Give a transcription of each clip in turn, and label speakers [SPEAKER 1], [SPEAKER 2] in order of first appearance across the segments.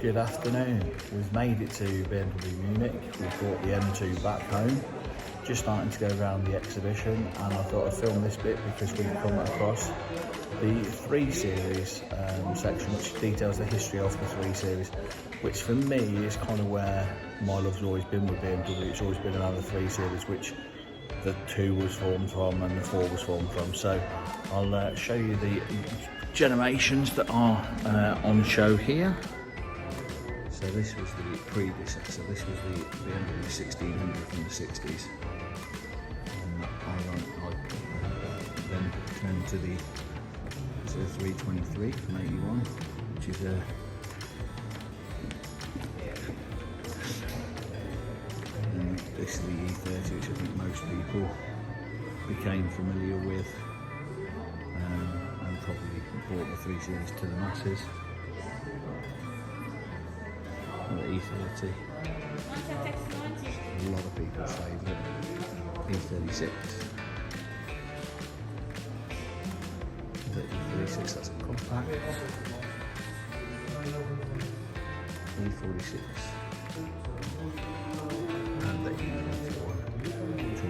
[SPEAKER 1] Good afternoon. We've made it to BMW Munich. We've brought the M2 back home. Just starting to go around the exhibition, and I thought I'd film this bit because we've come across the 3 Series section, which details the history of the 3 Series, which for me is kind of where my love's always been with BMW. It's always been around the 3 Series, which the 2 was formed from and the 4 was formed from. So I'll show you the generations that are on show here. So this was the predecessor. This was the BMW 1600 from the 60s. And I then turned to the 323 from 81, which is and this is the E30, which I think most people became familiar with, and probably brought the 3 Series to the masses. The E30, a lot of people's favourite. E36. The E36, that's a compact. E46. And the E91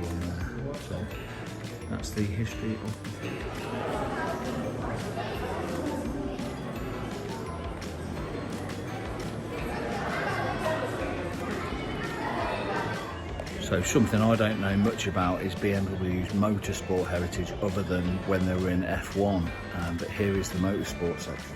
[SPEAKER 1] on there. So that's the history of the 3. So something I don't know much about is BMW's motorsport heritage other than when they were in F1, but here is the motorsport section.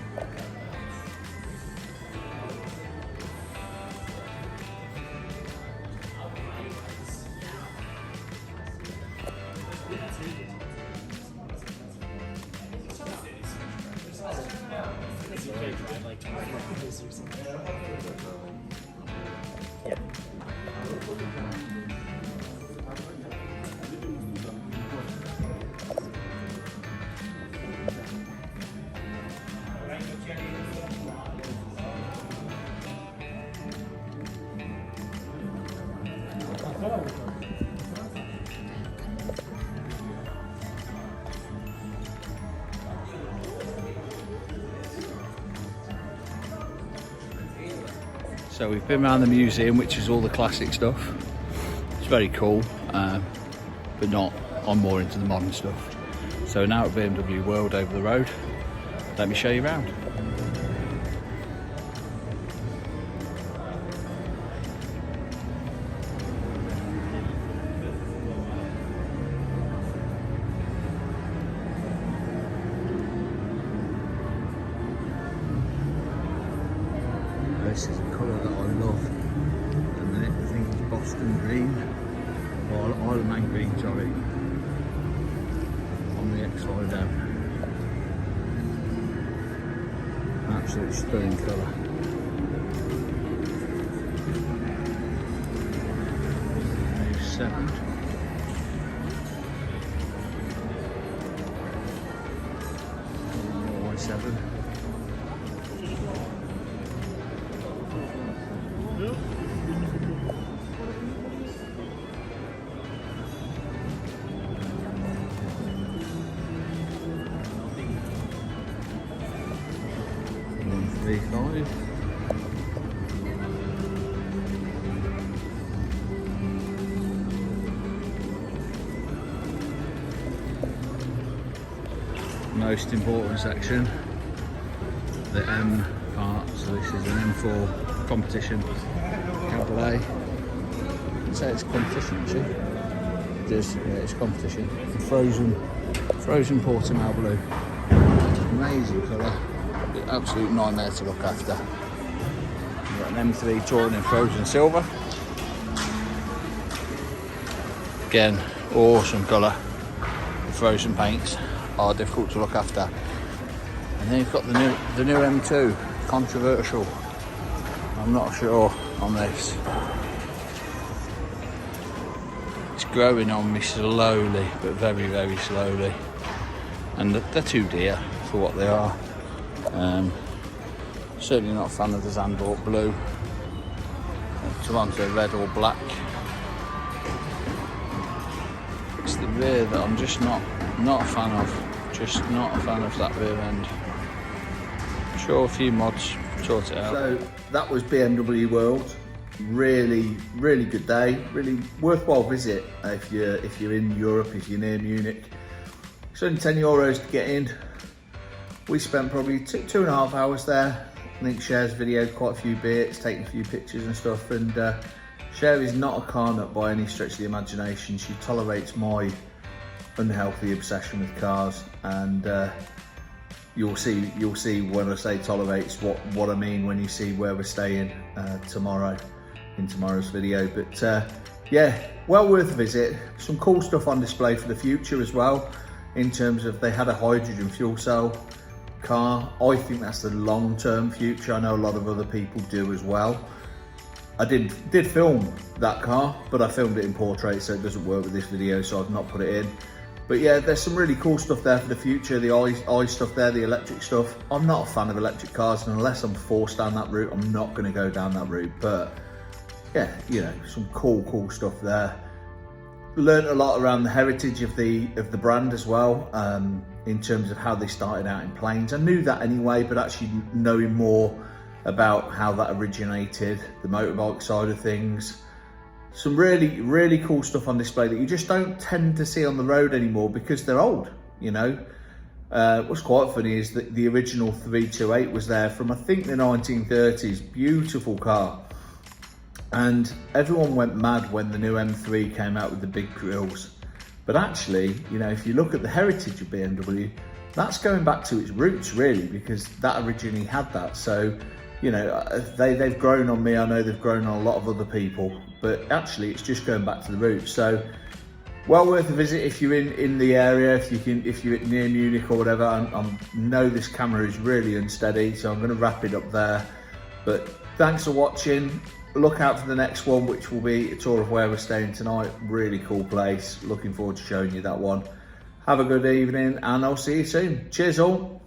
[SPEAKER 1] So we've been around the museum, which is all the classic stuff. It's very cool, but not. I'm more into the modern stuff. So now at BMW World over the road, let me show you around. This is a colour that I love, and I think it's Boston green, or Isle of Man green, sorry, on the X-Line down. Absolutely stunning colour. A7. Y7. V5. Most important section, the M part. So this is an M4 competition cabriolet. I'd say it's competition actually. It is, yeah, it's competition. Frozen Portimao blue. Amazing colour. Absolute nightmare to look after. We've got an M3 Touring in frozen silver. Again, awesome colour. The frozen paints are difficult to look after. And then you've got the new M2, controversial. I'm not sure on this. It's growing on me slowly, but very, very slowly. And they're too dear for what they are. Certainly not a fan of the Zandvoort blue. Toronto red or black. It's the rear that I'm just not a fan of. Just not a fan of that rear end. I'm sure a few mods sort it out.
[SPEAKER 2] So
[SPEAKER 1] that was BMW World. Really good day, really worthwhile visit if you're in Europe, if you're near Munich. It's only €10 to get in. We spent probably two and a half hours there. I think Cher's videoed quite a few bits, taking a few pictures and stuff, and Cher is not a car nut by any stretch of the imagination. She tolerates my unhealthy obsession with cars, and you'll see when I say tolerates what I mean when you see where we're staying tomorrow in tomorrow's video. But yeah, well worth a visit. Some cool stuff on display for the future as well, in terms of they had a hydrogen fuel cell car. I think that's the long-term future. I know a lot of other people do as well. I did film that car, but I filmed it in portrait, so it doesn't work with this video, so I've not put it in. But yeah, there's some really cool stuff there for the future. The i stuff there, the electric stuff. I'm not a fan of electric cars, and unless I'm forced down that route, I'm not going to go down that route. But yeah, you know, some cool stuff there. Learned a lot around the heritage of the brand as well, in terms of how they started out in planes. I knew that anyway, but actually knowing more about how that originated, the motorbike side of things. Some really cool stuff on display that you just don't tend to see on the road anymore because they're old, you know. What's quite funny is that the original 328 was there from, I think, the 1930s. Beautiful car. And everyone went mad when the new M3 came out with the big grills. But actually, you know, if you look at the heritage of BMW, that's going back to its roots really, because that originally had that. So, you know, they've grown on me. I know they've grown on a lot of other people, but actually it's just going back to the roots. So well worth a visit if you're in the area, if you're near Munich or whatever. I know this camera is really unsteady, so I'm going to wrap it up there. But thanks for watching. Look out for the next one, which will be a tour of where we're staying tonight. Really cool place. Looking forward to showing you that one. Have a good evening, and I'll see you soon. Cheers all.